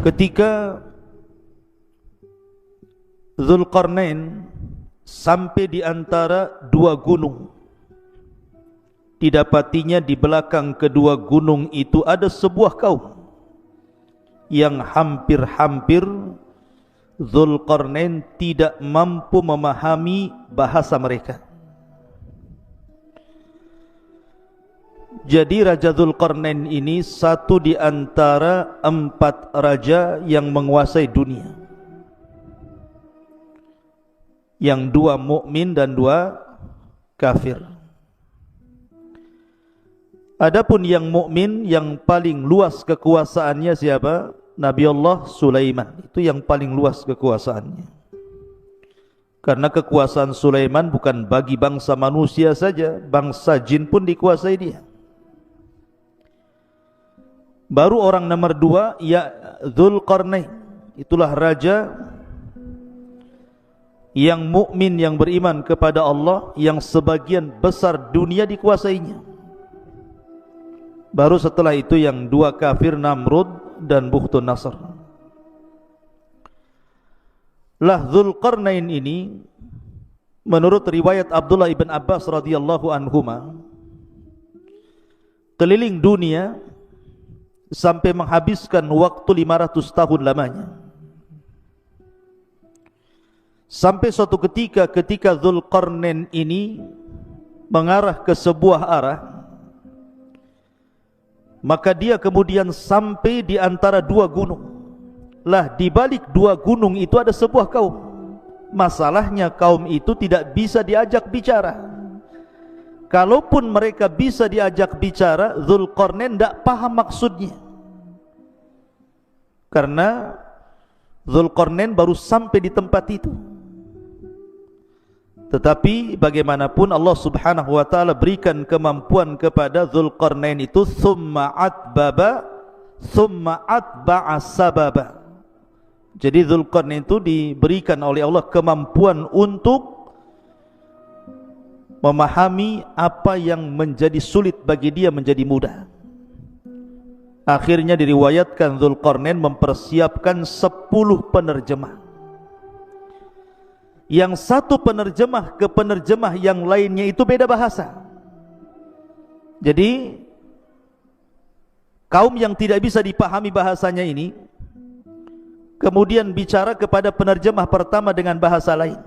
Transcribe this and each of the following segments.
Ketika Dzulqarnain sampai di antara dua gunung, didapatinya di belakang kedua gunung itu ada sebuah kaum yang hampir-hampir Dzulqarnain tidak mampu memahami bahasa mereka. Jadi Raja Dzulqarnain ini satu di antara 4 raja yang menguasai dunia, yang 2 mukmin dan 2 kafir. Adapun yang mukmin yang paling luas kekuasaannya siapa? Nabi Allah Sulaiman. Itu yang paling luas kekuasaannya. Karena kekuasaan Sulaiman bukan bagi bangsa manusia saja, bangsa jin pun dikuasai dia. Baru orang nomor 2 ya Dzulqarnain. Itulah raja yang mukmin, yang beriman kepada Allah, yang sebagian besar dunia dikuasainya. Baru setelah itu yang 2 kafir, Namrud dan Bukhtun Nasr. Lah Dzulqarnain ini menurut riwayat Abdullah ibn Abbas radhiyallahu anhuma keliling dunia sampai menghabiskan waktu 500 tahun lamanya. Sampai suatu ketika Dzulqarnain ini mengarah ke sebuah arah, maka dia kemudian sampai di antara 2 gunung. Lah di balik 2 gunung itu ada sebuah kaum. Masalahnya kaum itu tidak bisa diajak bicara. Kalaupun mereka bisa diajak bicara, Dzulqarnain tidak paham maksudnya. Karena Dzulqarnain baru sampai di tempat itu. Tetapi bagaimanapun Allah subhanahu wa ta'ala berikan kemampuan kepada Dzulqarnain itu, thumma atba'a sababa. Jadi Dzulqarnain itu diberikan oleh Allah kemampuan untuk memahami apa yang menjadi sulit bagi dia menjadi mudah. Akhirnya diriwayatkan Dzulqarnain mempersiapkan 10 penerjemah. Yang satu penerjemah ke penerjemah yang lainnya itu beda bahasa. Jadi kaum yang tidak bisa dipahami bahasanya ini kemudian bicara kepada penerjemah pertama dengan bahasa lain.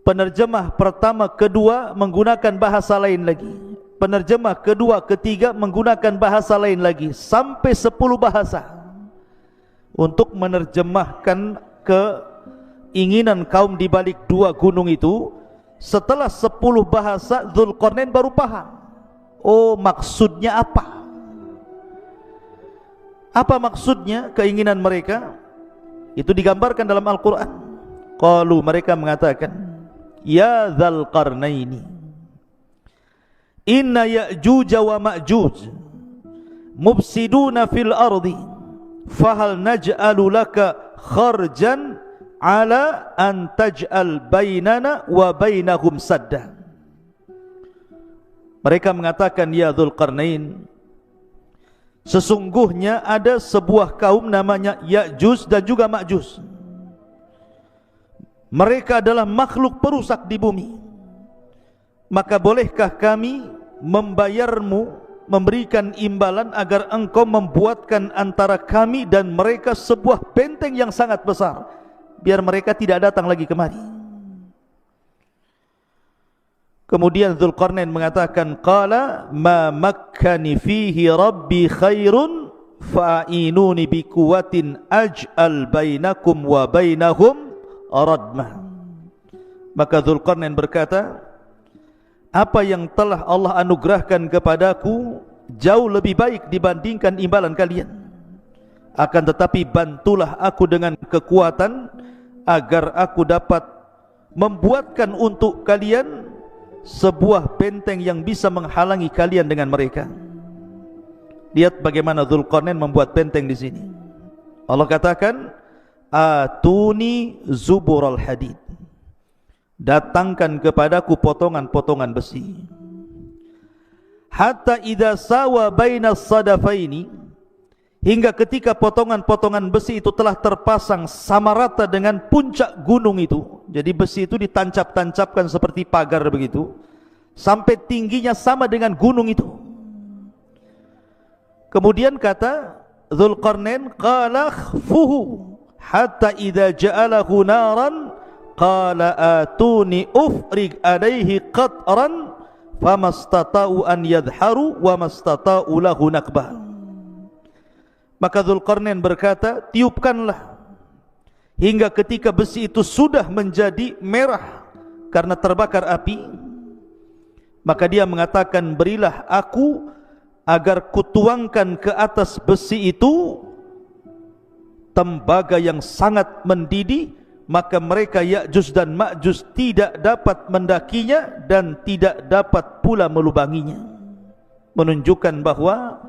Penerjemah pertama, kedua menggunakan bahasa lain lagi. Penerjemah kedua, ketiga menggunakan bahasa lain lagi. Sampai 10 bahasa untuk menerjemahkan keinginan kaum di balik 2 gunung itu. Setelah 10 bahasa, Dzulqarnain baru paham. Oh, maksudnya apa? Apa maksudnya keinginan mereka? Itu digambarkan dalam Al-Quran. Qalu, mereka mengatakan, ya Dzulqarnaini, inna Ya'juj wa Ma'juj mufsiduna fil ardi, fahal naj'alu laka kharjan ala an taj'al bainana wa bainahum sadda. Mereka mengatakan, ya Dzulqarnain, sesungguhnya ada sebuah kaum namanya Ya'juj dan juga Ma'juj. Mereka adalah makhluk perusak di bumi. Maka bolehkah kami membayarmu, memberikan imbalan agar engkau membuatkan antara kami dan mereka sebuah benteng yang sangat besar, biar mereka tidak datang lagi kemari. Kemudian Dzulqarnain mengatakan, qala ma makkani fihi rabbi khairun fa'inuni biquwatin aj'al bainakum wa bainahum radmah. Maka Dzulqarnain berkata, apa yang telah Allah anugerahkan kepadaku jauh lebih baik dibandingkan imbalan kalian. Akan tetapi bantulah aku dengan kekuatan agar aku dapat membuatkan untuk kalian sebuah benteng yang bisa menghalangi kalian dengan mereka. Lihat bagaimana Dzulqarnain membuat benteng di sini. Allah katakan, atuni zubural hadid, datangkan kepadaku potongan-potongan besi. Hatta idza sawa bainas sadafaini, hingga ketika potongan-potongan besi itu telah terpasang sama rata dengan puncak gunung itu. Jadi besi itu ditancap-tancapkan seperti pagar begitu, sampai tingginya sama dengan gunung itu. Kemudian kata Dzulqarnain, qala khfuhu hatta idza ja'alahu naran qala atuni ufrig alaihi qatran famastata'u an yadharu wa mastata'u lahu nakbah. Maka Dzulqarnain berkata, tiupkanlah hingga ketika besi itu sudah menjadi merah karena terbakar api. Maka dia mengatakan, berilah aku agar kutuangkan ke atas besi itu tembaga yang sangat mendidih, maka mereka Ya'juj dan Ma'juj tidak dapat mendakinya dan tidak dapat pula melubanginya. Menunjukkan bahwa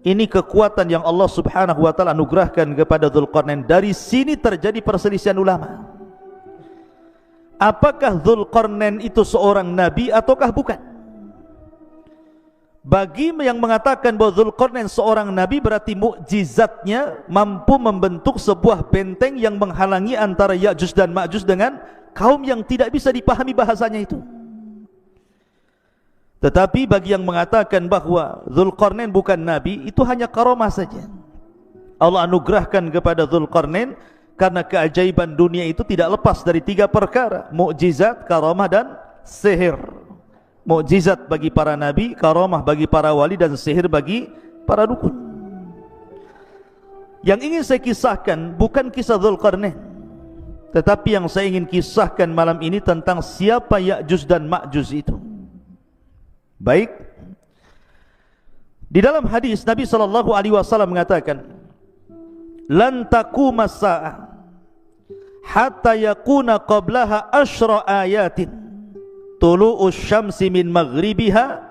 ini kekuatan yang Allah Subhanahu wa taala anugerahkan kepada Dzulqarnain. Dari sini terjadi perselisihan ulama. Apakah Dzulqarnain itu seorang nabi ataukah bukan? Bagi yang mengatakan bahwa Dzulqarnain seorang nabi, berarti mukjizatnya mampu membentuk sebuah benteng yang menghalangi antara Ya'juj dan Ma'juj dengan kaum yang tidak bisa dipahami bahasanya itu. Tetapi bagi yang mengatakan bahwa Dzulqarnain bukan nabi, itu hanya karamah saja. Allah anugerahkan kepada Dzulqarnain karena keajaiban dunia itu tidak lepas dari 3 perkara: mukjizat, karamah dan sihir. Mukjizat bagi para nabi, karamah bagi para wali, dan sihir bagi para dukun. Yang ingin saya kisahkan bukan kisah Dzulqarnain, tetapi yang saya ingin kisahkan malam ini tentang siapa Ya'juj dan Ma'juj itu. Baik, di dalam hadis Nabi SAW mengatakan, lan taquma as-sa'ah hatta yakuna qablaha asyra ayatin tulu'us syamsi min maghribiha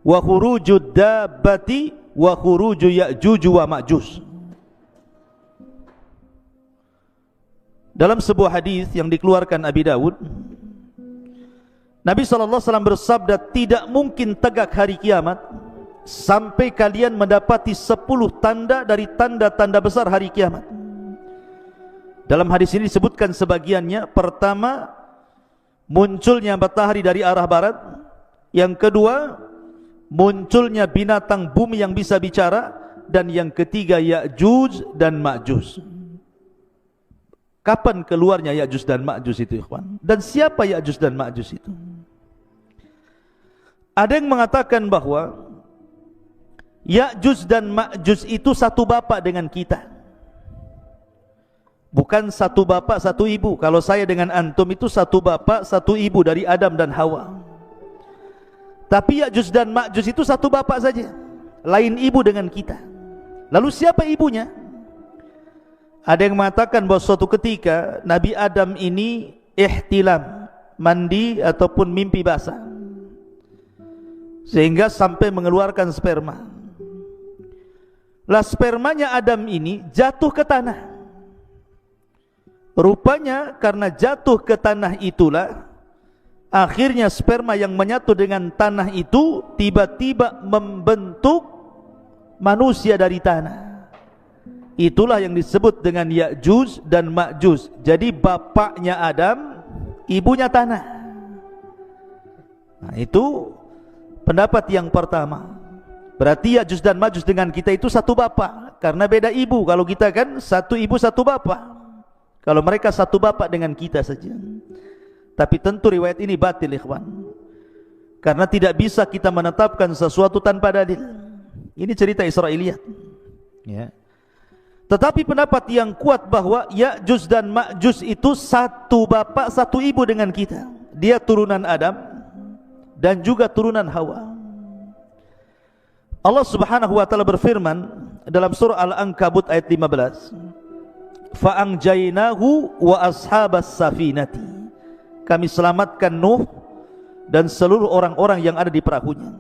wa khurujud dabbati wa khuruju Ya'juj wa Ma'juj. Dalam sebuah hadis yang dikeluarkan Abi Dawud, Nabi SAW bersabda, tidak mungkin tegak hari kiamat sampai kalian mendapati 10 tanda dari tanda-tanda besar hari kiamat. Dalam hadis ini disebutkan sebagiannya. Pertama, munculnya matahari dari arah barat. Yang kedua, munculnya binatang bumi yang bisa bicara. Dan yang ketiga, Ya'juj dan Ma'juj. Kapan keluarnya Ya'juj dan Ma'juj itu, ikhwan? Dan siapa Ya'juj dan Ma'juj itu? Ada yang mengatakan bahwa Ya'juj dan Ma'juj itu satu bapak dengan kita, bukan satu bapak satu ibu. Kalau saya dengan antum itu satu bapak satu ibu, dari Adam dan Hawa. Tapi Ya'juj dan Ma'juj itu satu bapak saja, lain ibu dengan kita. Lalu siapa ibunya? Ada yang mengatakan bahwa suatu ketika Nabi Adam ini ihtilam, mandi ataupun mimpi basah, sehingga sampai mengeluarkan sperma. Lah spermanya Adam ini jatuh ke tanah. Rupanya karena jatuh ke tanah itulah akhirnya sperma yang menyatu dengan tanah itu tiba-tiba membentuk manusia dari tanah. Itulah yang disebut dengan Ya'juj dan Ma'juj. Jadi bapaknya Adam, ibunya tanah. Nah, itu pendapat yang pertama. Berarti Ya'juj dan Ma'juj dengan kita itu satu bapak, karena beda ibu. Kalau kita kan satu ibu satu bapak, kalau mereka satu bapak dengan kita saja. Tapi tentu riwayat ini batil, ikhwan, karena tidak bisa kita menetapkan sesuatu tanpa dalil. Ini cerita Israiliyat, ya. Tetapi pendapat yang kuat bahwa Ya'juj dan Ma'juj itu satu bapak satu ibu dengan kita. Dia turunan Adam dan juga turunan Hawa. Allah Subhanahu wa taala berfirman dalam surah Al-Ankabut ayat 15, fa'anjainahu wa ashabas safinati, kami selamatkan Nuh dan seluruh orang-orang yang ada di perahunya.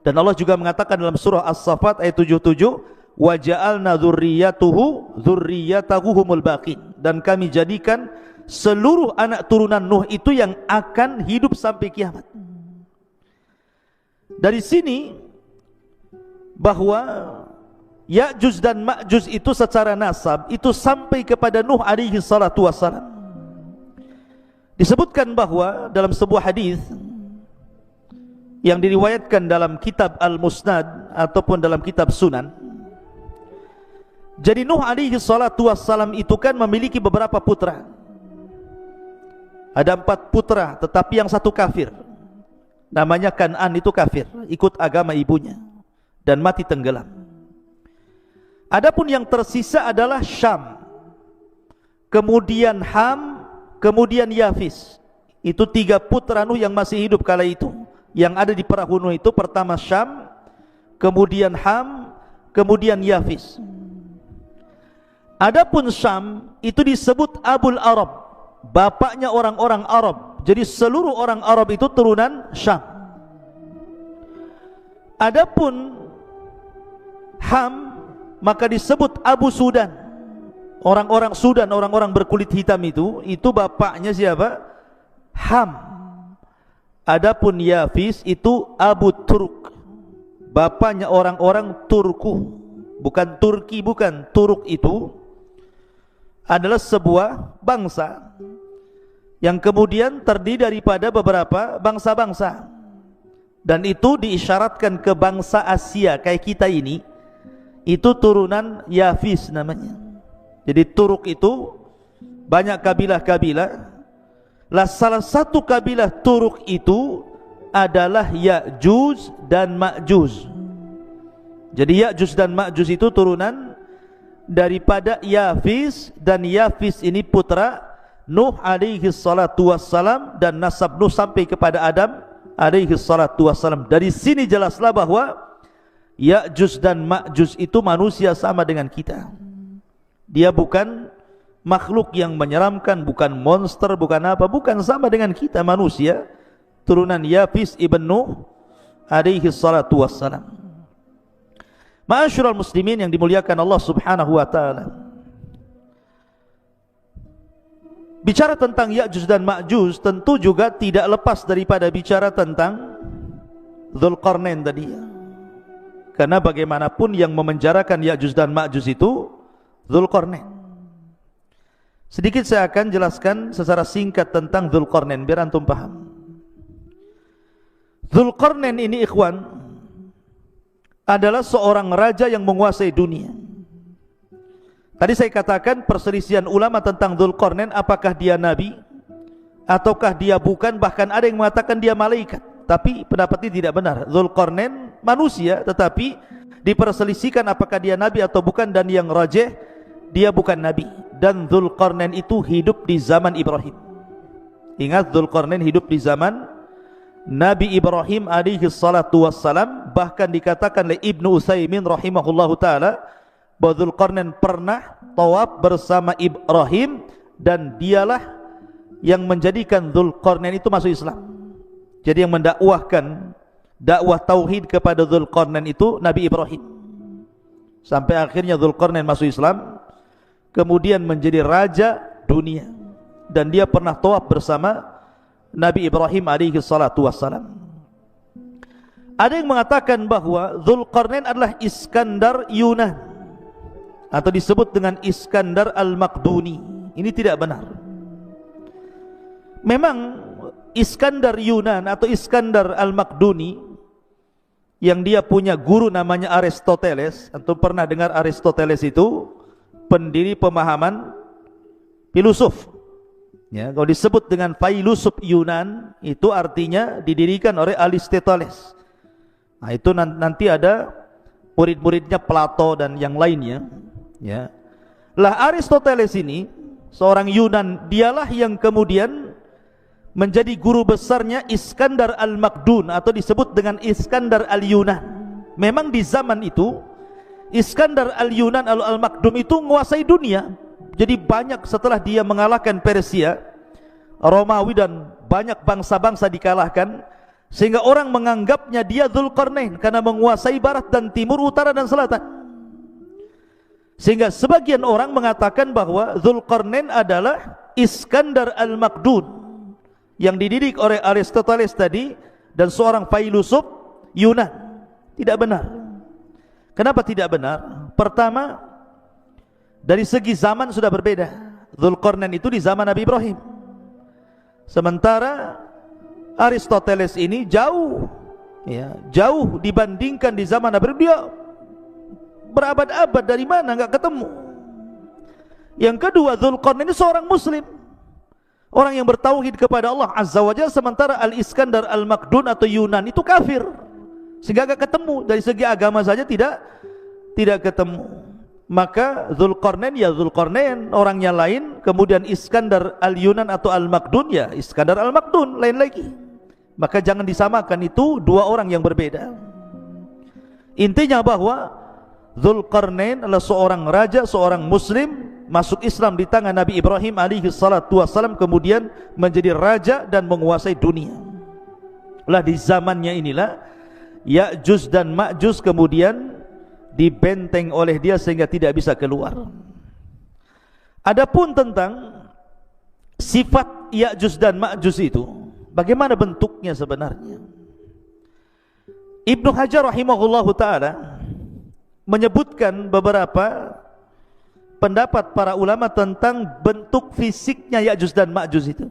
Dan Allah juga mengatakan dalam surah As-Saffat ayat 77, wa ja'alna dzurriyyatahu humul baqin, dan kami jadikan seluruh anak turunan Nuh itu yang akan hidup sampai kiamat. Dari sini bahwa Ya'juj dan Ma'juj itu secara nasab itu sampai kepada Nuh alaihi salatu wassalam. Disebutkan bahwa dalam sebuah hadis yang diriwayatkan dalam kitab Al-Musnad ataupun dalam kitab Sunan, jadi Nuh alaihi salatu wassalam itu kan memiliki beberapa putra. Ada 4 putra, tetapi yang satu kafir. Namanya Kan'an, itu kafir, ikut agama ibunya dan mati tenggelam. Adapun yang tersisa adalah Syam, kemudian Ham, kemudian Yafis. Itu 3 putra Nuh yang masih hidup kala itu. Yang ada di perahu Nuh itu pertama Syam, kemudian Ham, kemudian Yafis. Adapun Syam itu disebut Abul Arab, bapaknya orang-orang Arab. Jadi seluruh orang Arab itu turunan Syam. Adapun Ham maka disebut Abu Sudan. Orang-orang Sudan, orang-orang berkulit hitam itu bapaknya siapa? Ham. Adapun Yafis itu Abu Turk, bapaknya orang-orang Turku. Bukan Turki, bukan. Turuk itu adalah sebuah bangsa yang kemudian terdiri daripada beberapa bangsa-bangsa, dan itu diisyaratkan ke bangsa Asia kayak kita ini, itu turunan Yafis namanya. Jadi Turuk itu banyak kabilah-kabilah. Lah salah satu kabilah Turuk itu adalah Ya'juj dan Ma'juj. Jadi Ya'juj dan Ma'juj itu turunan daripada Yafis, dan Yafis ini putra Nuh alaihi salatu wassalam, dan nasab Nuh sampai kepada Adam alaihi salatu wassalam. Dari sini jelaslah bahwa Ya'juj dan Ma'juj itu manusia sama dengan kita. Dia bukan makhluk yang menyeramkan, bukan monster, bukan apa, bukan, sama dengan kita manusia, turunan Yafis ibn Nuh alaihi salatu wassalam. Ma'asyiral muslimin yang dimuliakan Allah subhanahu wa ta'ala, bicara tentang Ya'juj dan Ma'juj tentu juga tidak lepas daripada bicara tentang Dzulqarnain tadi. Karena bagaimanapun yang memenjarakan Ya'juj dan Ma'juj itu Dzulqarnain. Sedikit saya akan jelaskan secara singkat tentang Dzulqarnain biar antum paham. Dzulqarnain ini ikhwan adalah seorang raja yang menguasai dunia. Tadi saya katakan perselisihan ulama tentang Dzulqarnain, apakah dia nabi ataukah dia bukan, bahkan ada yang mengatakan dia malaikat. Tapi pendapat ini tidak benar. Dzulqarnain manusia, tetapi diperselisihkan apakah dia nabi atau bukan, dan yang rajih dia bukan nabi. Dan Dzulqarnain itu hidup di zaman Ibrahim. Ingat, Dzulqarnain hidup di zaman Nabi Ibrahim alaihi salatu wassalam. Bahkan dikatakan oleh Ibnu Utsaimin rahimahullahu ta'ala bahwa Dzulqarnain pernah tawaf bersama Ibrahim, dan dialah yang menjadikan Dzulqarnain itu masuk Islam. Jadi yang mendakwahkan dakwah tauhid kepada Dzulqarnain itu Nabi Ibrahim, sampai akhirnya Dzulqarnain masuk Islam, kemudian menjadi raja dunia, dan dia pernah tawaf bersama Nabi Ibrahim alaihi salatu wassalam. Ada yang mengatakan bahwa Dzulqarnain adalah Iskandar Yunan, atau disebut dengan Iskandar Al-Maqduni. Ini tidak benar. Memang Iskandar Yunan atau Iskandar Al-Maqduni yang dia punya guru namanya Aristoteles. Antum pernah dengar Aristoteles itu pendiri pemahaman filosof. Ya, kalau disebut dengan filosof Yunan itu artinya didirikan oleh Aristoteles. Nah, itu nanti ada murid-muridnya Plato dan yang lainnya. Ya. Lah Aristoteles ini seorang Yunan, dialah yang kemudian menjadi guru besarnya Iskandar Al-Maqdun, atau disebut dengan Iskandar Al-Yunan. Memang di zaman itu Iskandar Al-Yunan Al-Maqdum itu menguasai dunia. Jadi banyak, setelah dia mengalahkan Persia, Romawi, dan banyak bangsa-bangsa dikalahkan, sehingga orang menganggapnya dia Dzulqarnain karena menguasai barat dan timur, utara dan selatan. Sehingga sebagian orang mengatakan bahwa Dzulqarnain adalah Iskandar Al-Maqdun yang dididik oleh Aristoteles tadi, dan seorang filosof Yunan. Tidak benar. Kenapa tidak benar? Pertama, dari segi zaman sudah berbeda. Dzulqarnain itu di zaman Nabi Ibrahim, sementara Aristoteles ini jauh, ya, jauh dibandingkan di zaman Nabi Ibrahim. Dia berabad-abad, dari mana nggak ketemu. Yang kedua, Dzulqarnain ini seorang muslim, orang yang bertauhid kepada Allah Azza wa Jalla, sementara Al-Iskandar Al-Makdun atau Yunan itu kafir, sehingga nggak ketemu. Dari segi agama saja tidak ketemu. Maka Dzulqarnain ya Dzulqarnain, orangnya lain. Kemudian Iskandar Al-Yunan atau Al-Makdun ya Iskandar Al-Makdun, lain lagi. Maka jangan disamakan, itu dua orang yang berbeda. Intinya bahwa Dzulqarnain adalah seorang raja, seorang muslim, masuk Islam di tangan Nabi Ibrahim alaihi salatu wassalam, kemudian menjadi raja dan menguasai dunia. Lah di zamannya inilah Ya'juj dan Ma'juj kemudian dibenteng oleh dia sehingga tidak bisa keluar. Adapun tentang sifat Ya'juj dan Ma'juj itu, bagaimana bentuknya sebenarnya? Ibnu Hajar rahimahullahu ta'ala menyebutkan beberapa pendapat para ulama tentang bentuk fisiknya Ya'juj dan Ma'juj itu.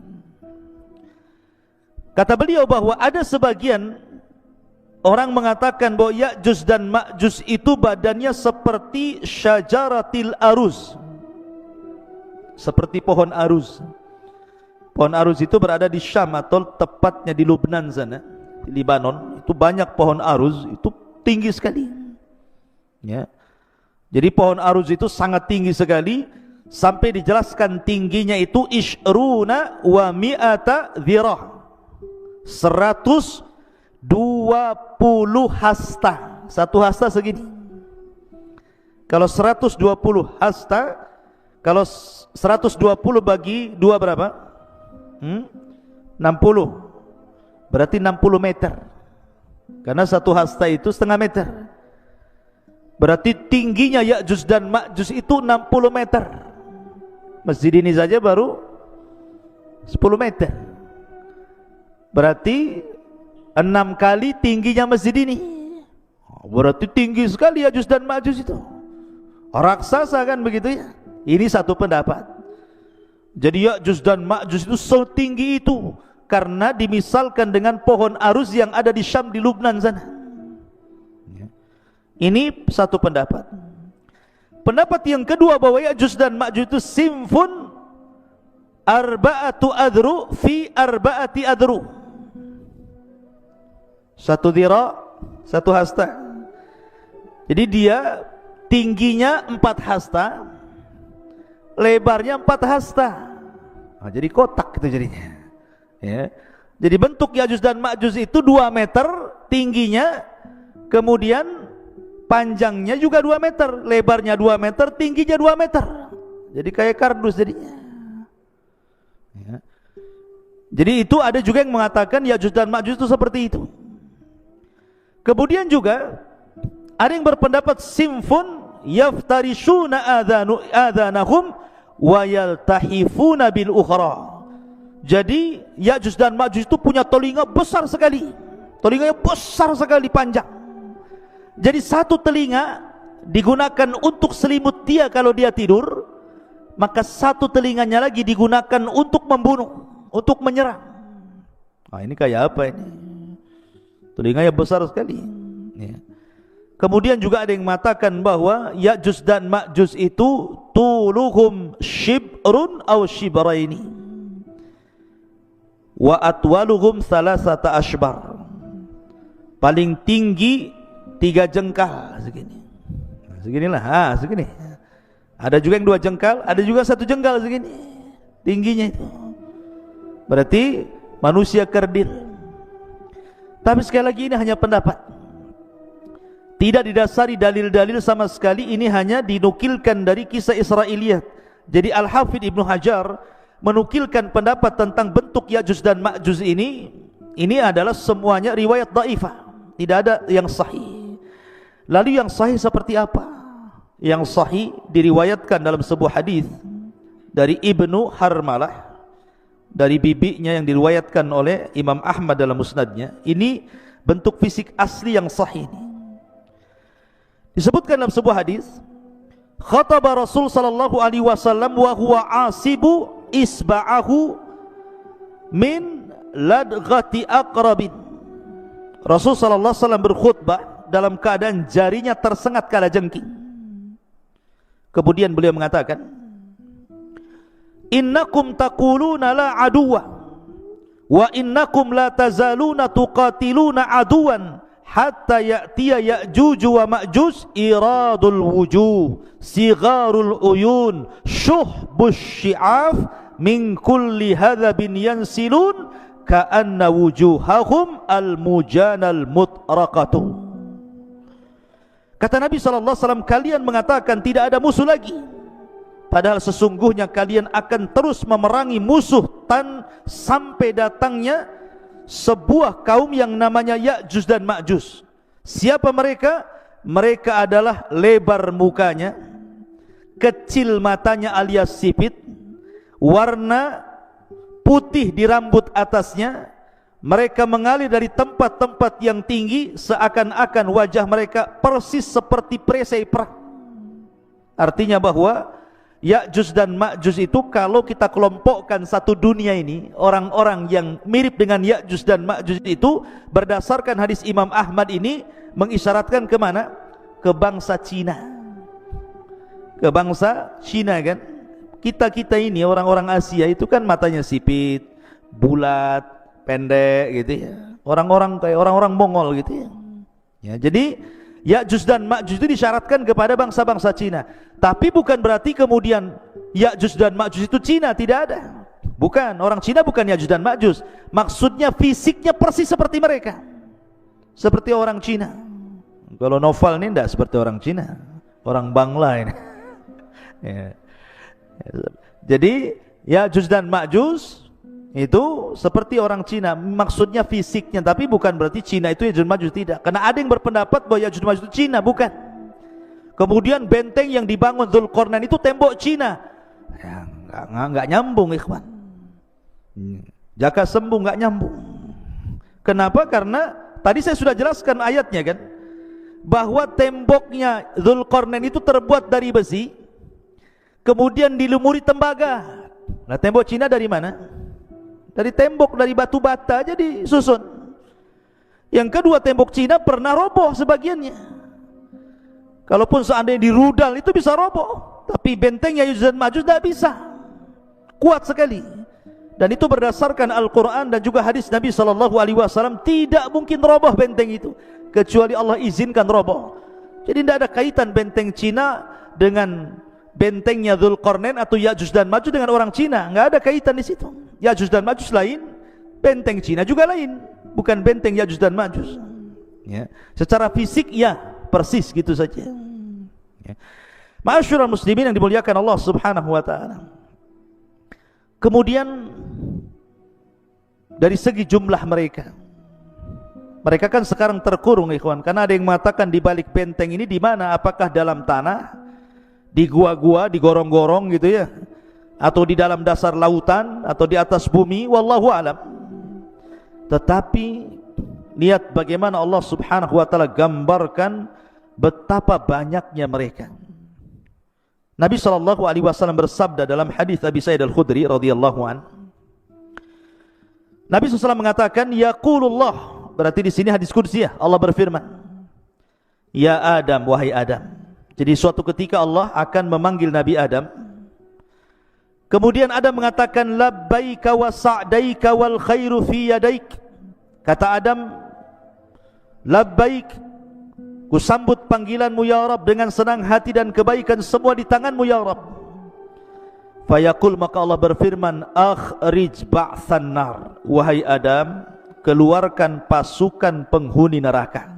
Kata beliau bahwa ada sebagian orang mengatakan bahwa Ya'juj dan Ma'juj itu badannya seperti syajaratil aruz, seperti pohon aruz. Pohon aruz itu berada di Syam atau tepatnya di Lubnan sana, di Libanon. Itu banyak pohon aruz, itu tinggi sekali, ya. Jadi pohon aruz itu sangat tinggi sekali, sampai dijelaskan tingginya itu ishruna wa mi'ata dhirah, 120 hasta. Satu hasta segini. Kalau 120 hasta, kalau 120 bagi 2 berapa? 60. Berarti 60 meter. Karena satu hasta itu setengah meter. Berarti tingginya Ya'juj dan Ma'juj itu 60 meter. Masjid ini saja baru 10 meter. Berarti 6 kali tingginya masjid ini. Berarti tinggi sekali Ya'juj dan Ma'juj itu. Raksasa kan begitu ya. Ini satu pendapat. Jadi Ya'juj dan Ma'juj itu setinggi itu karena dimisalkan dengan pohon aruz yang ada di Syam, di Lubnan sana. Ini satu pendapat. Pendapat yang kedua bahwa Ya'juj dan Ma'juj itu simfun arba'atu adru fi arba'ati adru. Satu dhira, satu hasta. Jadi dia tingginya 4 hasta, lebarnya 4 hasta. Nah, jadi kotak itu jadinya, ya. Jadi bentuk Ya'juj dan Ma'juj itu 2 meter tingginya, kemudian panjangnya juga 2 meter, lebarnya 2 meter, tingginya 2 meter. Jadi kayak kardus jadinya, ya. Jadi itu ada juga yang mengatakan Ya'juj dan Ma'juj itu seperti itu. Kemudian juga ada yang berpendapat simfun yaftarishuna adhanahum wa yaltahifuna bil ukhra. Jadi Ya'juj dan Ma'juj itu punya telinga besar sekali. Telinganya besar sekali, panjang. Jadi satu telinga digunakan untuk selimut dia kalau dia tidur, maka satu telinganya lagi digunakan untuk membunuh, untuk menyerang. Nah, ini kayak apa ini? Telinganya besar sekali, ya. Kemudian juga ada yang mengatakan bahwa Ya'juj dan Ma'juj itu tuluhum shibrun aw shibraini wa atwaluhum salasata ashbar. Paling tinggi 3 jengkal segini. Seginilah, segini. Ada juga yang 2 jengkal, ada juga 1 jengkal segini tingginya itu. Berarti manusia kerdil. Tapi sekali lagi ini hanya pendapat, tidak didasari dalil-dalil sama sekali. Ini hanya dinukilkan dari kisah Israiliyat. Jadi Al-Hafidh Ibnu Hajar menukilkan pendapat tentang bentuk Ya'juj dan Ma'juj ini adalah semuanya riwayat dhaifah, tidak ada yang sahih. Lalu yang sahih seperti apa? Yang sahih diriwayatkan dalam sebuah hadis dari Ibnu Harmalah, dari bibinya, yang diriwayatkan oleh Imam Ahmad dalam musnadnya. Ini bentuk fisik asli yang sahih ini. Disebutkan dalam sebuah hadis, khataba Rasul sallallahu alaihi wasallam wa huwa asibu isba'ahu min ladghati aqrabin. Rasul sallallahu alaihi wasallam berkhutbah dalam keadaan jarinya tersengat kalajengking. Kemudian beliau mengatakan, innakum taquluna la aduwa wa innakum la tazaluna tuqatiluna aduwan hatta ya'tiya ya'juj wa ma'juj iradul wujuh sigharul uyun syuhbus syi'af min kulli hadhabin yansilun ka'anna wujuhahum al-mujanal mutraqatu. Kata Nabi SAW, kalian mengatakan tidak ada musuh lagi, padahal sesungguhnya kalian akan terus memerangi musuh sampai datangnya sebuah kaum yang namanya Ya'juj dan Ma'juj. Siapa mereka? Mereka adalah lebar mukanya, kecil matanya alias sipit, warna putih di rambut atasnya. Mereka mengalir dari tempat-tempat yang tinggi, seakan-akan wajah mereka persis seperti perisai perang. Artinya bahwa Ya'juj dan Ma'juj itu kalau kita kelompokkan satu dunia ini, orang-orang yang mirip dengan Ya'juj dan Ma'juj itu berdasarkan hadis Imam Ahmad ini mengisyaratkan kemana? Ke bangsa Cina. Ke bangsa Cina kan. Kita ini orang-orang Asia itu kan matanya sipit, bulat, pendek gitu ya. Orang-orang kayak orang-orang Mongol gitu ya. Ya, jadi Ya'juj dan Ma'juj itu disyaratkan kepada bangsa-bangsa Cina. Tapi bukan berarti kemudian Ya'juj dan Ma'juj itu Cina, tidak ada. Bukan, orang Cina bukan Ya'juj dan Ma'juj. Maksudnya fisiknya persis seperti mereka. Seperti orang Cina. Kalau Novel ini tidak seperti orang Cina, orang Bangla ini. Ya. Jadi Ya'juj dan Ma'juj itu seperti orang Cina, maksudnya fisiknya, tapi bukan berarti Cina itu Ya'juj Ma'juj, tidak. Karena ada yang berpendapat bahwa Ya'juj Ma'juj itu Cina, bukan. Kemudian benteng yang dibangun Dzulqarnain itu tembok Cina, ya, enggak nyambung ikhwan. Jaka sembung enggak nyambung. Kenapa? Karena tadi saya sudah jelaskan ayatnya kan, bahwa temboknya Dzulqarnain itu terbuat dari besi, kemudian dilumuri tembaga. Nah, tembok Cina dari mana? Dari tembok, dari batu bata aja disusun. Yang kedua, tembok Cina pernah roboh sebagiannya. Kalaupun seandainya dirudal itu bisa roboh, tapi bentengnya Ya'juj dan Ma'juj tidak bisa, kuat sekali. Dan itu berdasarkan Al-Quran dan juga hadis Nabi SAW. Tidak mungkin roboh benteng itu kecuali Allah izinkan roboh. Jadi tidak ada kaitan benteng Cina dengan bentengnya Dzulqarnain atau Ya'juj dan Ma'juj dengan orang Cina. Enggak ada kaitan di situ. Ya'juj dan Ma'juj lain, benteng Cina juga lain, bukan benteng Ya'juj dan Ma'juj. Ya, secara fisik ya persis gitu saja. Ya. Ma'asyiral muslimin yang dimuliakan Allah Subhanahu wa taala. Kemudian dari segi jumlah mereka kan sekarang terkurung ikhwan, karena ada yang mengatakan di balik benteng ini di mana? Apakah dalam tanah, di gua-gua, di gorong-gorong gitu ya, atau di dalam dasar lautan, atau di atas bumi, wallahu alam. Tetapi lihat bagaimana Allah Subhanahu wa taala gambarkan betapa banyaknya mereka. Nabi SAW bersabda dalam hadis Abi Sa'id Al-Khudri radhiyallahu an. Nabi SAW mengatakan, yaqulullah, berarti di sini hadis qudsi ya, Allah berfirman, ya Adam, wahai Adam. Jadi suatu ketika Allah akan memanggil Nabi Adam. Kemudian Adam mengatakan, labbaika wa sa'daika wal khairu fi yadaik. Kata Adam, labbaik, ku sambut panggilanmu ya Rabb dengan senang hati dan kebaikan semua di tanganmu ya Rabb. Fayaqul, maka Allah berfirman, akhrij ba'than nar. Wahai Adam, keluarkan pasukan penghuni neraka.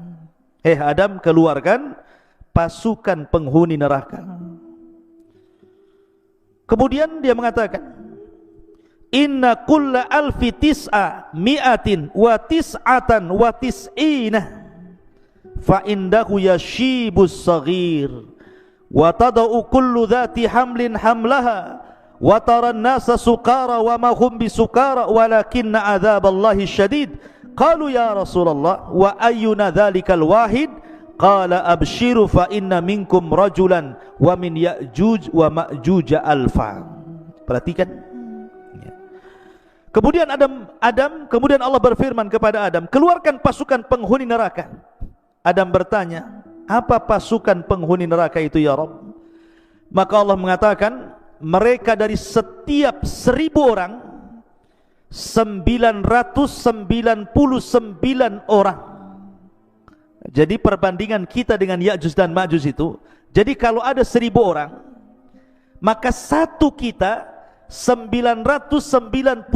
Adam, keluarkan pasukan penghuni neraka. Kemudian dia mengatakan, inna kulla alfi tis'a mi'atin wa tis'atan wa tis'ina fa indahu yashibus saghir wa tada'u kullu dhati hamlin hamlaha wa tara an-nasa sukara wa ma hum bisukara walakinna adzaballahi syadid. Qalu ya Rasulullah wa ayyuna dhalikal wahid? qala abshiru fa inna minkum rajulan wa min Ya'juj wa Ma'juj alfa. Perhatikan. Kemudian kemudian Allah berfirman kepada Adam, keluarkan pasukan penghuni neraka. Adam bertanya, apa pasukan penghuni neraka itu ya Rabb? Maka Allah mengatakan, mereka dari setiap 1000 orang 999 orang. Jadi perbandingan kita dengan Ya'juj dan Ma'juj itu, jadi kalau ada 1000 orang, maka satu kita 999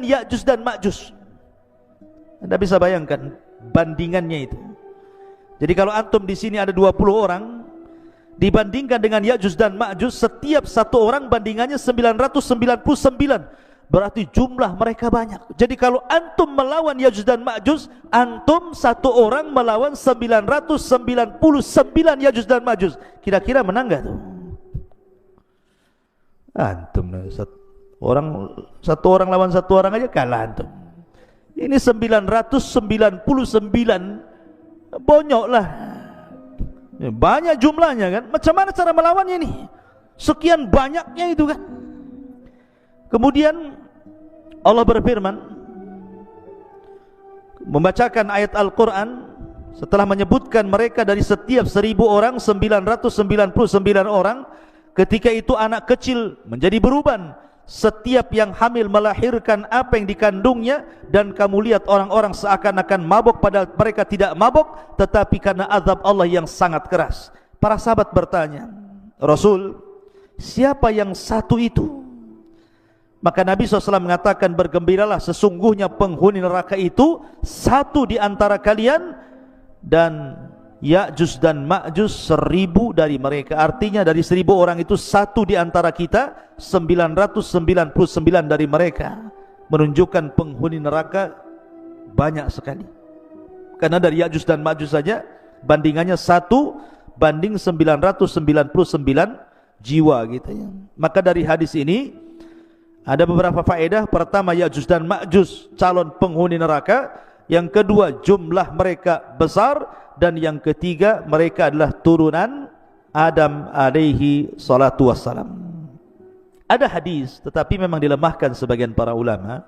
Ya'juj dan Ma'juj. Anda bisa bayangkan bandingannya itu. Jadi kalau antum di sini ada 20 orang, dibandingkan dengan Ya'juj dan Ma'juj, setiap satu orang bandingannya 999. Berarti jumlah mereka banyak. Jadi kalau antum melawan Ya'juj dan Ma'juj, antum satu orang melawan 999 Ya'juj dan Ma'juj. Kira-kira menang enggak tuh? Antum satu orang lawan satu orang aja kalah antum. Ini 999, bonyok lah. Banyak jumlahnya kan. Macam mana cara melawannya ini? Sekian banyaknya itu kan. Kemudian Allah berfirman, membacakan ayat Al-Quran setelah menyebutkan mereka dari setiap 1000 orang 999 orang. Ketika itu anak kecil menjadi beruban, setiap yang hamil melahirkan apa yang dikandungnya, dan kamu lihat orang-orang seakan-akan mabuk padahal mereka tidak mabuk, tetapi karena azab Allah yang sangat keras. Para sahabat bertanya, Rasul, siapa yang satu itu? Maka Nabi SAW mengatakan, bergembiralah, sesungguhnya penghuni neraka itu satu di antara kalian, dan Ya'juj dan Ma'juj 1000 dari mereka. Artinya dari 1000 orang itu satu di antara kita, 999 dari mereka. Menunjukkan penghuni neraka banyak sekali. Karena dari Ya'juj dan Ma'juj saja bandingannya 1 banding 999 jiwa gitu ya. Maka dari hadis ini ada beberapa faedah. Pertama, Ya'juj dan Ma'juj calon penghuni neraka. Yang kedua, jumlah mereka besar. Dan yang ketiga, mereka adalah turunan Adam alaihi salatu wassalam. Ada hadis, tetapi memang dilemahkan sebagian para ulama,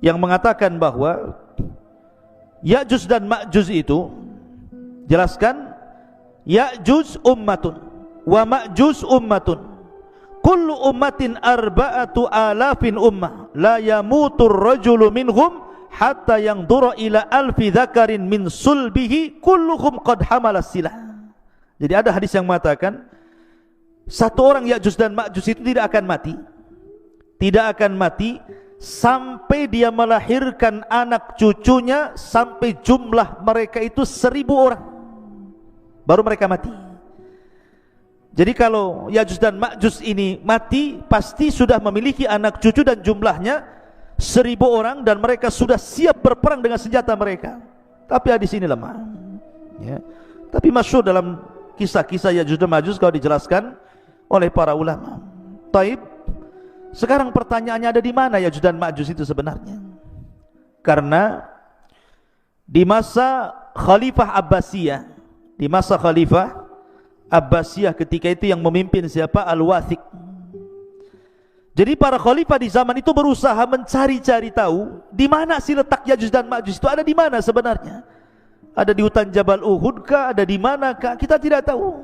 yang mengatakan bahwa Ya'juj dan Ma'juj itu, jelaskan, Ya'juj ummatun wa Ma'juj ummatun, kullu ummatin arba'atu alafin ummah, la yamutur rajulu minhum hatta yang dura ila alfi dzakarin min sulbihi kulluhum qad hamala silah. Jadi ada hadis yang mengatakan satu orang Ya'juj dan Ma'juj itu tidak akan mati sampai dia melahirkan anak cucunya, sampai jumlah mereka itu 1000 orang baru mereka mati. Jadi kalau Ya'juj dan Ma'juj ini mati, pasti sudah memiliki anak cucu dan jumlahnya 1000 orang, dan mereka sudah siap berperang dengan senjata mereka. Tapi hadis ini lemah ya. Tapi masyhur dalam kisah-kisah Ya'juj dan Ma'juj kalau dijelaskan oleh para ulama. Taib. Sekarang pertanyaannya, ada di mana Ya'juj dan Ma'juj itu sebenarnya? Karena di masa Khalifah Abbasiyah, ketika itu yang memimpin siapa? Al-Wathiq. Jadi para khalifah di zaman itu berusaha mencari-cari tahu di mana sih letak Ya'juj dan Ma'juj itu, ada di mana sebenarnya? Ada di hutan Jabal Uhud kah? Ada di mana kah? Kita tidak tahu.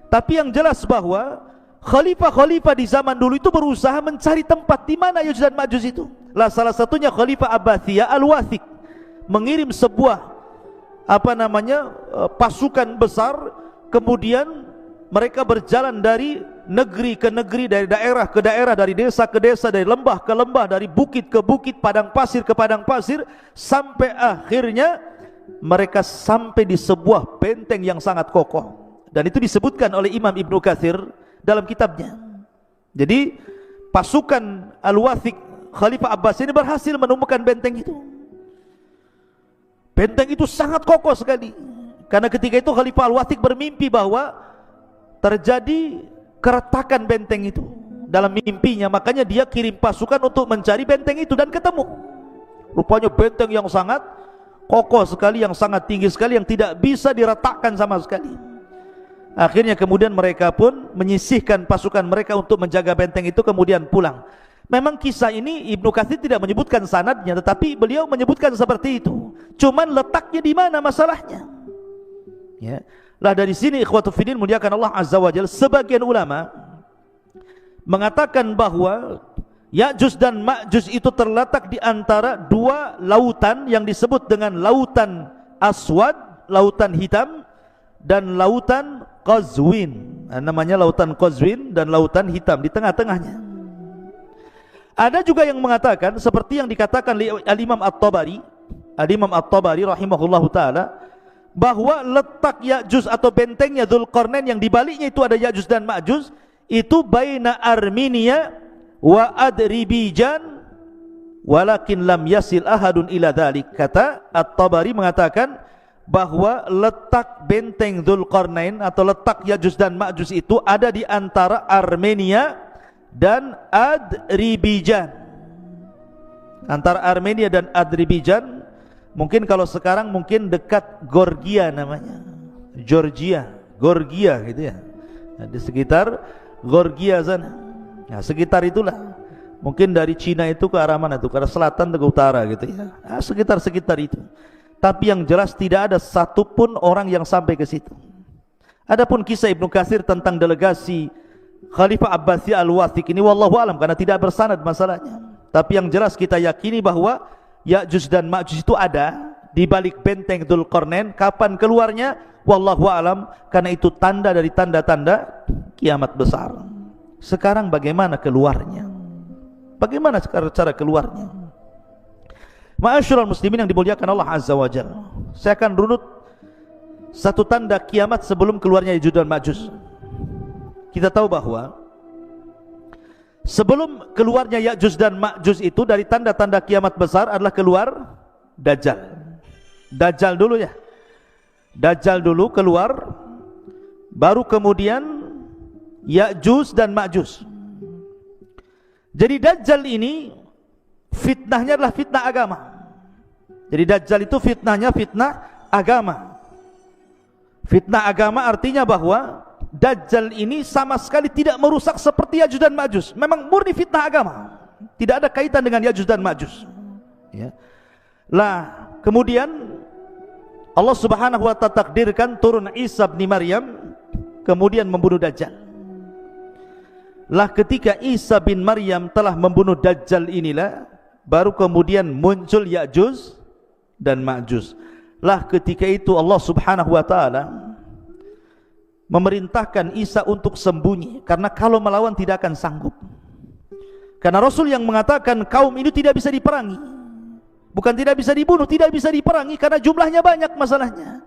Tapi yang jelas bahwa khalifah-khalifah di zaman dulu itu berusaha mencari tempat di mana Ya'juj dan Ma'juj itu. Lah salah satunya Khalifah Abbasiyah Al-Wathiq mengirim sebuah pasukan besar, kemudian mereka berjalan dari negeri ke negeri, dari daerah ke daerah, dari desa ke desa, dari lembah ke lembah, dari bukit ke bukit, padang pasir ke padang pasir, sampai akhirnya mereka sampai di sebuah benteng yang sangat kokoh. Dan itu disebutkan oleh Imam Ibnu Katsir dalam kitabnya. Jadi pasukan Al-Wathiq Khalifah Abbas ini berhasil menemukan benteng itu. Benteng itu sangat kokoh sekali. Karena ketika itu Khalifah Al-Wathiq bermimpi bahwa terjadi keretakan benteng itu dalam mimpinya. Makanya dia kirim pasukan untuk mencari benteng itu, dan ketemu. Rupanya benteng yang sangat kokoh sekali, yang sangat tinggi sekali, yang tidak bisa diretakkan sama sekali. Akhirnya kemudian mereka pun menyisihkan pasukan mereka untuk menjaga benteng itu, kemudian pulang. Memang kisah ini Ibnu Katsir tidak menyebutkan sanadnya, tetapi beliau menyebutkan seperti itu. Cuman letaknya di mana masalahnya? Ya. Lah dari sini ikhwatul fiddin muliakan Allah Azza wa Jalla, sebagian ulama mengatakan bahwa Ya'juj dan Ma'juj itu terletak di antara dua lautan yang disebut dengan lautan Aswad, lautan hitam, dan lautan Qazwin. Namanya lautan Qazwin dan lautan hitam, di tengah-tengahnya. Ada juga yang mengatakan seperti yang dikatakan oleh Al-Imam At-Tabari, Al-Imam At-Tabari rahimahullahu taala, bahwa letak Ya'juj atau bentengnya Dzulqarnain yang dibaliknya itu ada Ya'juj dan Ma'juj, itu baina Armenia wa Adribijan walakin lam yasil ahadun ila dzalik. Kata At-Tabari mengatakan bahwa letak benteng Dzulqarnain atau letak Ya'juj dan Ma'juj itu ada di antara Armenia dan Adribijan. Antara Armenia dan Adribijan, mungkin kalau sekarang mungkin dekat Georgia namanya, Georgia gitu ya. Nah, di sekitar Georgia sana. Nah, sekitar itulah. Mungkin dari Cina itu ke arah mana itu? Ke arah selatan atau ke utara gitu ya. Nah, sekitar itu. Tapi yang jelas tidak ada satupun orang yang sampai ke situ. Adapun kisah Ibnu Katsir tentang delegasi Khalifah Abbasi Al-Wathiq ini wallahu alam, karena tidak bersanad masalahnya. Tapi yang jelas kita yakini bahwa Ya'juj dan Ma'juj itu ada di balik benteng Dzulqarnain. Kapan keluarnya? Wallahu alam, karena itu tanda dari tanda-tanda kiamat besar. Sekarang bagaimana keluarnya? Bagaimana cara keluarnya? Ma'asyiral muslimin yang dimuliakan Allah Azza wa Jalla, saya akan runut satu tanda kiamat sebelum keluarnya Ya'juj dan Ma'juj. Kita tahu bahwa sebelum keluarnya Ya'juj dan Ma'juj itu, dari tanda-tanda kiamat besar adalah keluar Dajjal. Dajjal dulu ya. Dajjal dulu keluar, baru kemudian Ya'juj dan Ma'juj. Jadi Dajjal ini fitnahnya adalah fitnah agama. Jadi Dajjal itu fitnahnya fitnah agama. Fitnah agama artinya bahwa Dajjal ini sama sekali tidak merusak seperti Ya'juj dan Ma'juj. Memang murni fitnah agama, tidak ada kaitan dengan Ya'juj dan Ma'juj ya. Lah kemudian Allah subhanahu wa ta'ala takdirkan turun Isa bin Maryam, kemudian membunuh Dajjal. Lah ketika Isa bin Maryam telah membunuh Dajjal inilah, baru kemudian muncul Ya'juj dan Ma'juj. Lah ketika itu Allah subhanahu wa ta'ala memerintahkan Isa untuk sembunyi, karena kalau melawan tidak akan sanggup. Karena Rasul yang mengatakan kaum ini tidak bisa diperangi, bukan tidak bisa dibunuh, tidak bisa diperangi karena jumlahnya banyak masalahnya.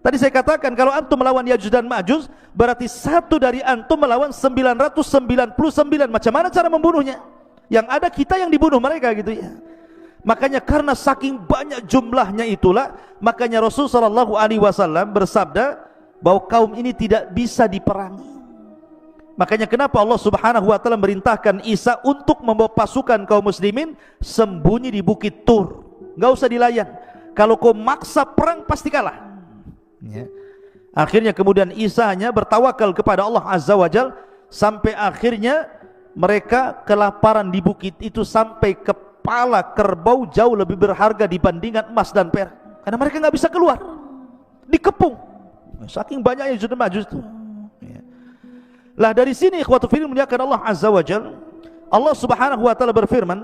Tadi saya katakan kalau antum melawan Ya'juj dan Ma'juj, berarti satu dari antum melawan 999. Macam mana cara membunuhnya? Yang ada kita yang dibunuh mereka gitu ya. Makanya karena saking banyak jumlahnya itulah, makanya Rasul sallallahu alaihi wasallam bersabda bahwa kaum ini tidak bisa diperangi. Makanya kenapa Allah subhanahu wa ta'ala merintahkan Isa untuk membawa pasukan kaum muslimin sembunyi di bukit Tur. Gak usah dilayan. Kalau kau maksa perang pasti kalah ya. Akhirnya kemudian Isa hanya bertawakal kepada Allah Azza wa Jal, sampai akhirnya mereka kelaparan di bukit itu, sampai kepala kerbau jauh lebih berharga dibandingkan emas dan perak, karena mereka gak bisa keluar, dikepung saking banyaknya Ya'juj dan Ma'juj itu ya. Lah dari sini ikhwatul fillah muliakan Allah Azza wa Jalla, Allah subhanahu wa ta'ala berfirman,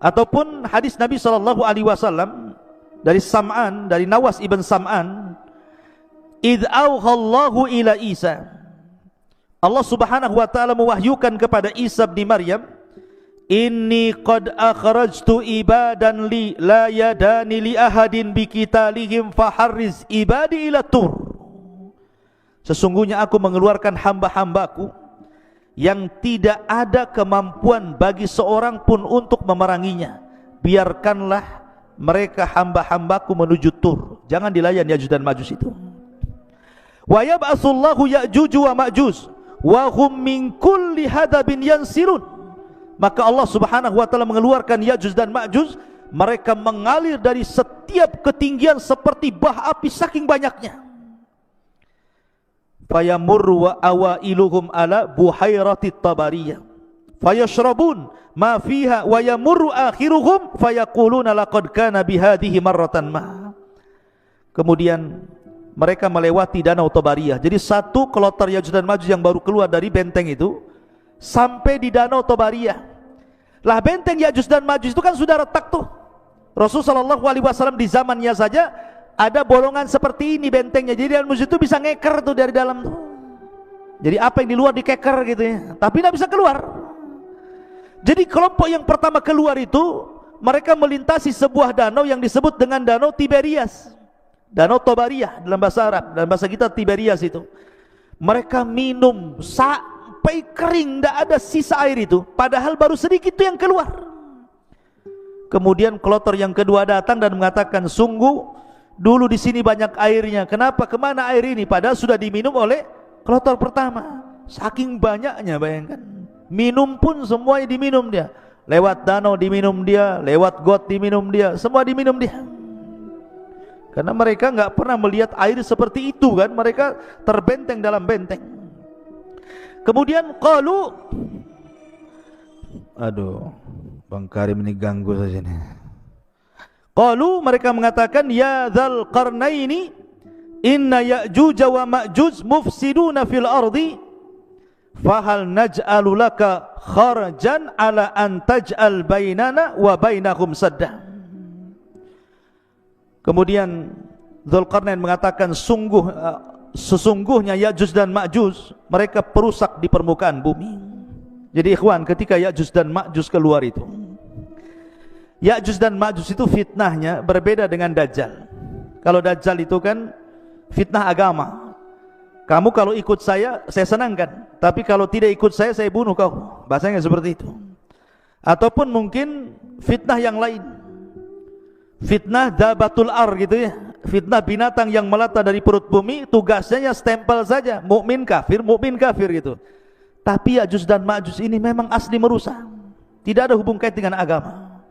ataupun hadis Nabi sallallahu alaihi wasallam dari Sam'an, dari Nawas ibn Sam'an, idh awhallahu ila Isa, Allah subhanahu wa ta'ala mewahyukan kepada Isa bin Maryam, inni qad akhrajtu ibadan li la yadani li ahadin biqitalihim faharriz ibadi ila Tur. Sesungguhnya aku mengeluarkan hamba-hambaku yang tidak ada kemampuan bagi seorang pun untuk memeranginya. Biarkanlah mereka hamba-hambaku menuju Tur. Jangan dilayan Ya'juj dan Ma'juj itu. Wa yab'atsullahu Ya'juj wa Ma'juj wa hum min kulli hadabin yansirun. Maka Allah subhanahu wa ta'ala mengeluarkan Ya'juj dan Ma'juj mereka mengalir dari setiap ketinggian seperti bah api saking banyaknya. Fayamurru wa awailuhum ala buhairatit tabariyah fayashrabun ma fiha wa yamurru akhiruhum fayaquluna laqad kana bihadhihi marratan ma. Kemudian mereka melewati danau Tabariyah. Jadi satu kloter Yajuj dan Majuj yang baru keluar dari benteng itu sampai di danau Tabariyah. Lah benteng Yajuj dan Majuj itu kan sudah retak tuh. Rasulullah SAW di zamannya saja ada bolongan seperti ini bentengnya. Jadi dan Majuj itu bisa ngeker tuh dari dalam tuh. Jadi apa yang di luar dikeker gitu ya. Tapi tidak bisa keluar. Jadi kelompok yang pertama keluar itu mereka melintasi sebuah danau yang disebut dengan danau Tiberias. Danau Tabariyah dalam bahasa Arab, dalam bahasa kita Tiberias itu. Mereka minum sampai kering, tidak ada sisa air itu. Padahal baru sedikit itu yang keluar. Kemudian kloter yang kedua datang dan mengatakan, sungguh dulu di sini banyak airnya. Kenapa? Kemana air ini? Padahal sudah diminum oleh kloter pertama. Saking banyaknya, bayangkan. Minum pun semuanya diminum dia. Lewat danau diminum dia, lewat got diminum dia, semua diminum dia. Karena mereka nggak pernah melihat air seperti itu kan, mereka terbenteng dalam benteng. Kemudian qalu, aduh, Bang Karim ini ganggu saja nih. Qalu, mereka mengatakan, ya dzal qarnaini inna ya'juj wa ma'juj mufsiduna fil ardi fahal naj'alu laka kharjan ala an taj'al bainana wa bainahum sadda. Kemudian Dzulqarnain mengatakan, sesungguhnya Ya'juj dan Ma'juj mereka perusak di permukaan bumi. Jadi ikhwan, ketika Ya'juj dan Ma'juj keluar itu, Ya'juj dan Ma'juj itu fitnahnya berbeda dengan Dajjal. Kalau Dajjal itu kan fitnah agama. Kamu kalau ikut saya senangkan, tapi kalau tidak ikut saya bunuh kau. Bahasanya seperti itu. Ataupun mungkin fitnah yang lain, fitnah dabatul ar gitu ya, fitnah binatang yang melata dari perut bumi, tugasnya stempel saja, mukmin kafir gitu. Tapi Ya'juj dan Ma'juj ini memang asli merusak, tidak ada hubung kait dengan agama.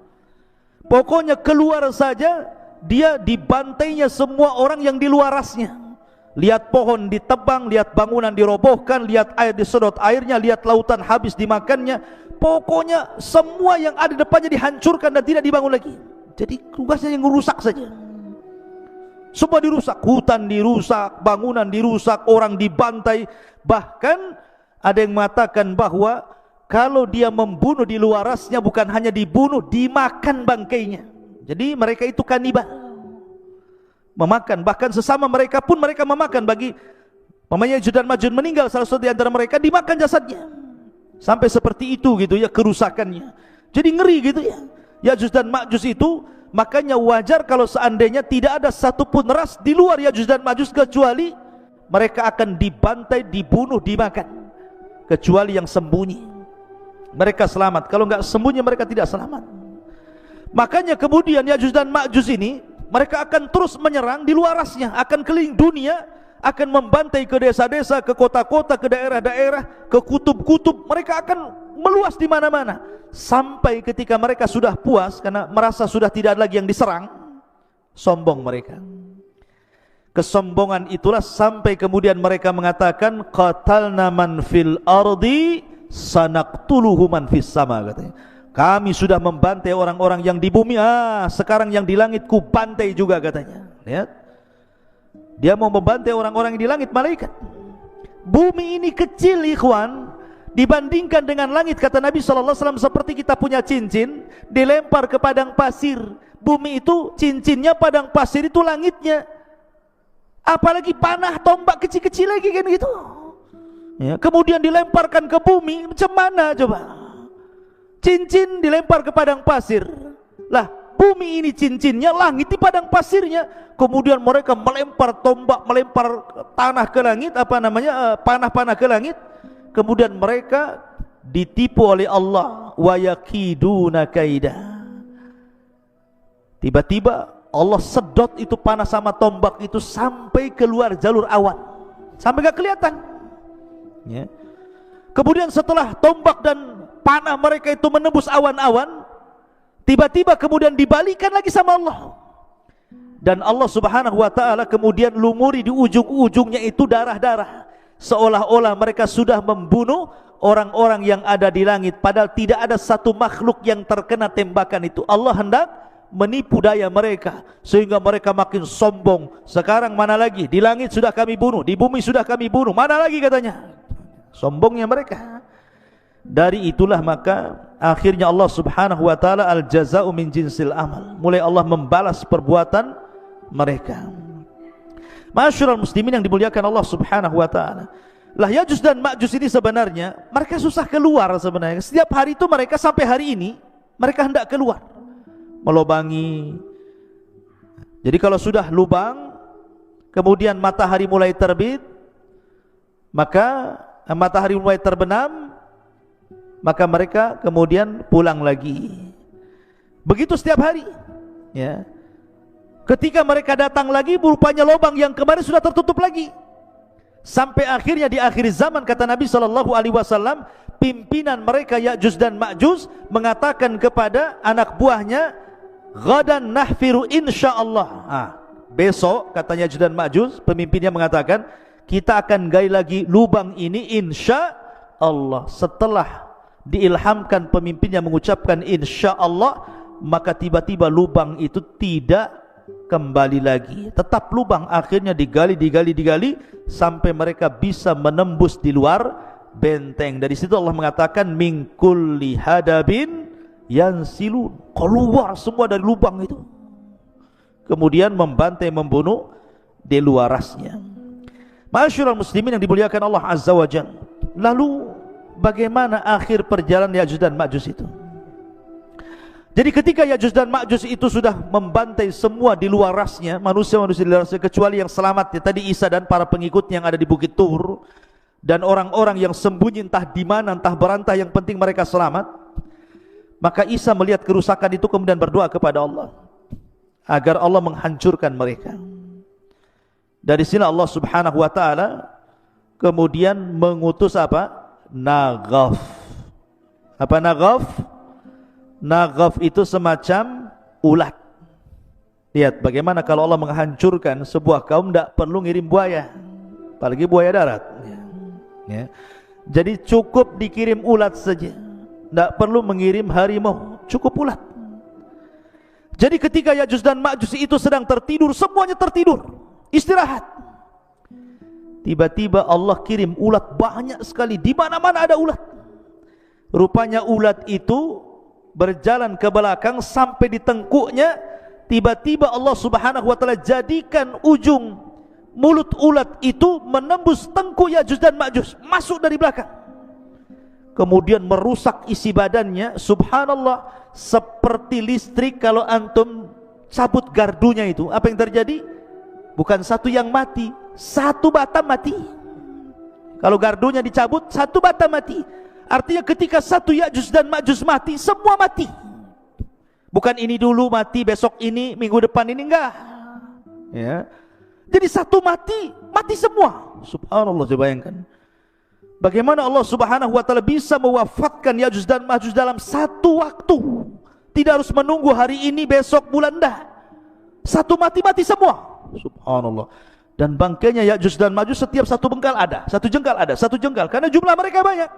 Pokoknya keluar saja, dia dibantainya semua orang yang di luarasnya. Lihat pohon ditebang, lihat bangunan dirobohkan, lihat air disedot airnya, lihat lautan habis dimakannya. Pokoknya semua yang ada di depannya dihancurkan dan tidak dibangun lagi. Jadi tugasnya yang merusak saja. Semua dirusak, hutan dirusak, bangunan dirusak, orang dibantai. Bahkan ada yang mengatakan bahwa kalau dia membunuh di luarasnya bukan hanya dibunuh, dimakan bangkainya. Jadi mereka itu kanibal, memakan. Bahkan sesama mereka pun mereka memakan. Bagi pemainnya Ya'juj dan Ma'juj meninggal salah satu di antara mereka, dimakan jasadnya. Sampai seperti itu gitu ya kerusakannya. Jadi ngeri gitu ya Ya'juj dan Ma'juj itu. Makanya wajar kalau seandainya tidak ada satupun ras di luar Ya'juj dan Ma'juj, kecuali mereka akan dibantai, dibunuh, dimakan. Kecuali yang sembunyi, mereka selamat. Kalau enggak sembunyi, mereka tidak selamat. Makanya kemudian Ya'juj dan Ma'juj ini mereka akan terus menyerang di luar rasnya, akan keliling dunia, akan membantai ke desa-desa, ke kota-kota, ke daerah-daerah, ke kutub-kutub. Mereka akan meluas di mana-mana. Sampai ketika mereka sudah puas karena merasa sudah tidak ada lagi yang diserang, sombong mereka. Kesombongan itulah sampai kemudian mereka mengatakan, qatalna man fil ardi sanaqtuluhu man fis sama, katanya. Kami sudah membantai orang-orang yang di bumi, sekarang yang di langit ku bantai juga, katanya. Lihat, dia mau membantai orang-orang yang di langit, malaikat. Bumi ini kecil ikhwan, dibandingkan dengan langit, kata Nabi SAW, seperti kita punya cincin dilempar ke padang pasir. Bumi itu cincinnya, padang pasir itu langitnya. Apalagi panah tombak kecil-kecil lagi kan gitu ya. Kemudian dilemparkan ke bumi, macam mana coba? Cincin dilempar ke padang pasir. Lah bumi ini cincinnya, langit di padang pasirnya. Kemudian mereka melempar tombak, melempar tanah ke langit, panah-panah ke langit. Kemudian mereka ditipu oleh Allah. Wa yakiduna kaida. Tiba-tiba Allah sedot itu panah sama tombak itu sampai keluar jalur awan, sampai gak kelihatan ya. Kemudian setelah tombak dan panah mereka itu menembus awan-awan, Tiba-tiba kemudian dibalikan lagi sama Allah. Dan Allah subhanahu wa ta'ala kemudian lumuri di ujung-ujungnya itu darah-darah. Seolah-olah mereka sudah membunuh orang-orang yang ada di langit. Padahal tidak ada satu makhluk yang terkena tembakan itu. Allah hendak menipu daya mereka sehingga mereka makin sombong. Sekarang mana lagi? Di langit sudah kami bunuh, di bumi sudah kami bunuh. Mana lagi katanya? Sombongnya mereka. Dari itulah maka akhirnya Allah subhanahu wa ta'ala al-jaza'u min jinsil amal. Mulai Allah membalas perbuatan mereka. Ma'asyiral muslimin yang dimuliakan Allah subhanahu wa ta'ala, lah Ya'juj dan Ma'juj ini sebenarnya mereka susah keluar sebenarnya. Setiap hari itu mereka sampai hari ini mereka hendak keluar melobangi. Jadi kalau sudah lubang kemudian matahari mulai terbit, maka matahari mulai terbenam, maka mereka kemudian pulang lagi. Begitu setiap hari, ya. Ketika mereka datang lagi, rupanya lubang yang kemarin sudah tertutup lagi. Sampai akhirnya di akhir zaman kata Nabi SAW, pimpinan mereka Ya'juj dan Ma'juj mengatakan kepada anak buahnya, "Ghadan nahfiru insyaallah." Besok katanya Ya'juj dan Ma'juj, pemimpinnya mengatakan, kita akan gali lagi lubang ini insyaallah. Setelah diilhamkan pemimpinnya mengucapkan insyaallah, maka tiba-tiba lubang itu tidak kembali lagi, tetap lubang. Akhirnya digali sampai mereka bisa menembus di luar benteng. Dari situ Allah mengatakan min kulli hadabin yansilun, keluar semua dari lubang itu, kemudian membantai membunuh di luarasnya. Ma'asyiral muslimin yang dimuliakan Allah azza wa jalla, lalu bagaimana akhir perjalanan Ya'juj dan Ma'juj itu? Jadi ketika Ya'juj dan Ma'juj itu sudah membantai semua di luar rasnya, manusia-manusia di luar rasnya, kecuali yang selamat ya, tadi Isa dan para pengikutnya yang ada di Bukit Tur, dan orang-orang yang sembunyi entah di mana, entah berantah, yang penting mereka selamat. Maka Isa melihat kerusakan itu kemudian berdoa kepada Allah agar Allah menghancurkan mereka. Dari sini Allah subhanahu wa ta'ala kemudian mengutus apa? Naghaf. Apa Naghaf? Naghaf itu semacam ulat. Lihat bagaimana kalau Allah menghancurkan sebuah kaum, tidak perlu ngirim buaya, apalagi buaya darat, ya. Jadi cukup dikirim ulat saja, tidak perlu mengirim harimau, cukup ulat. Jadi ketika Ya'juj dan Ma'juj itu sedang tertidur, semuanya tertidur, istirahat, tiba-tiba Allah kirim ulat banyak sekali, di mana-mana ada ulat. Rupanya ulat itu berjalan ke belakang sampai di tengkuknya. Tiba-tiba Allah subhanahu wa ta'ala jadikan ujung mulut ulat itu menembus tengkuk Ya'juj dan Ma'juj, masuk dari belakang, kemudian merusak isi badannya. Subhanallah, seperti listrik kalau antum cabut gardunya itu, apa yang terjadi? Bukan satu yang mati, satu batang mati. Kalau gardunya dicabut, satu batang mati. Artinya ketika satu Ya'juj dan Ma'juj mati, semua mati. Bukan ini dulu mati, besok ini, minggu depan ini, enggak, ya. Jadi satu mati, mati semua. Subhanallah, coba bayangkan bagaimana Allah subhanahu wa ta'ala bisa mewafatkan Ya'juj dan Ma'juj dalam satu waktu. Tidak harus menunggu hari ini, besok, bulan, enggak. Satu mati semua. Subhanallah. Dan bangkainya Ya'juj dan Ma'juj setiap satu bengkal ada, satu jengkal, karena jumlah mereka banyak.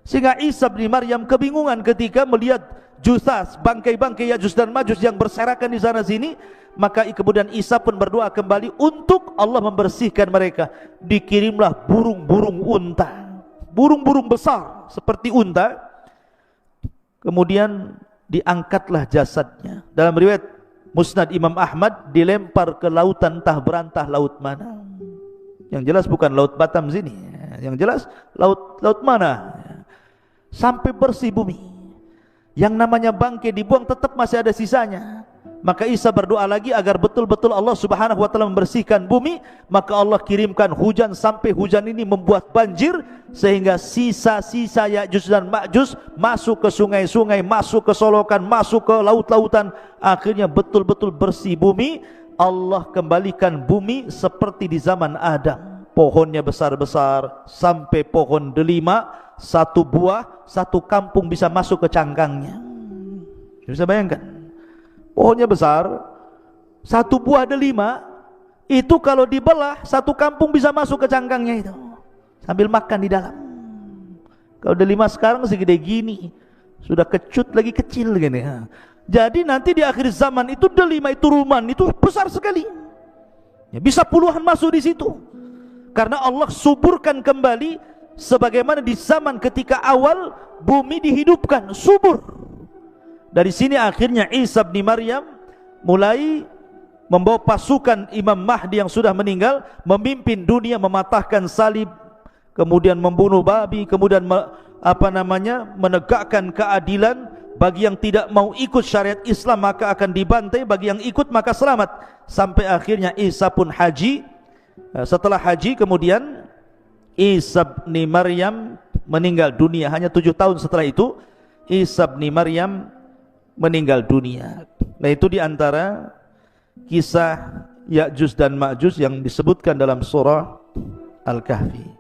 Sehingga Isa bin Maryam kebingungan ketika melihat jusas, bangkai-bangkai Ya'juj dan Ma'juj yang berserakan di sana sini. Maka kemudian Isa pun berdoa kembali untuk Allah membersihkan mereka. Dikirimlah burung-burung unta, burung-burung besar seperti unta. Kemudian diangkatlah jasadnya. Dalam riwayat Musnad Imam Ahmad, dilempar ke lautan, entah berantah laut mana. Yang jelas bukan laut Batam sini, yang jelas laut mana. Sampai bersih bumi. Yang namanya bangkai dibuang tetap masih ada sisanya. Maka Isa berdoa lagi agar betul-betul Allah subhanahu wa ta'ala membersihkan bumi. Maka Allah kirimkan hujan, sampai hujan ini membuat banjir, sehingga sisa-sisa Ya'juj dan Ma'juj masuk ke sungai-sungai, masuk ke solokan, masuk ke laut-lautan. Akhirnya betul-betul bersih bumi. Allah kembalikan bumi seperti di zaman Adam. Pohonnya besar-besar, sampai pohon delima, satu buah, satu kampung bisa masuk ke cangkangnya. Bisa bayangkan, pohonnya besar, satu buah delima, itu kalau dibelah, satu kampung bisa masuk ke cangkangnya itu, sambil makan di dalam. Kalau delima sekarang segede gini, sudah kecut lagi kecil gini. Jadi nanti di akhir zaman itu delima itu ruman itu besar sekali. Ya, bisa puluhan masuk di situ. Karena Allah suburkan kembali sebagaimana di zaman ketika awal bumi dihidupkan, subur. Dari sini akhirnya Isa bin Maryam mulai membawa pasukan Imam Mahdi yang sudah meninggal, memimpin dunia, mematahkan salib, kemudian membunuh babi, kemudian menegakkan keadilan. Bagi yang tidak mau ikut syariat Islam maka akan dibantai, bagi yang ikut maka selamat. Sampai akhirnya Isa pun haji. Setelah haji kemudian Isa bin Maryam meninggal dunia. Hanya 7 tahun setelah itu Isa bin Maryam meninggal dunia. Nah, itu diantara kisah Ya'juj dan Ma'juj yang disebutkan dalam surah Al-Kahfi.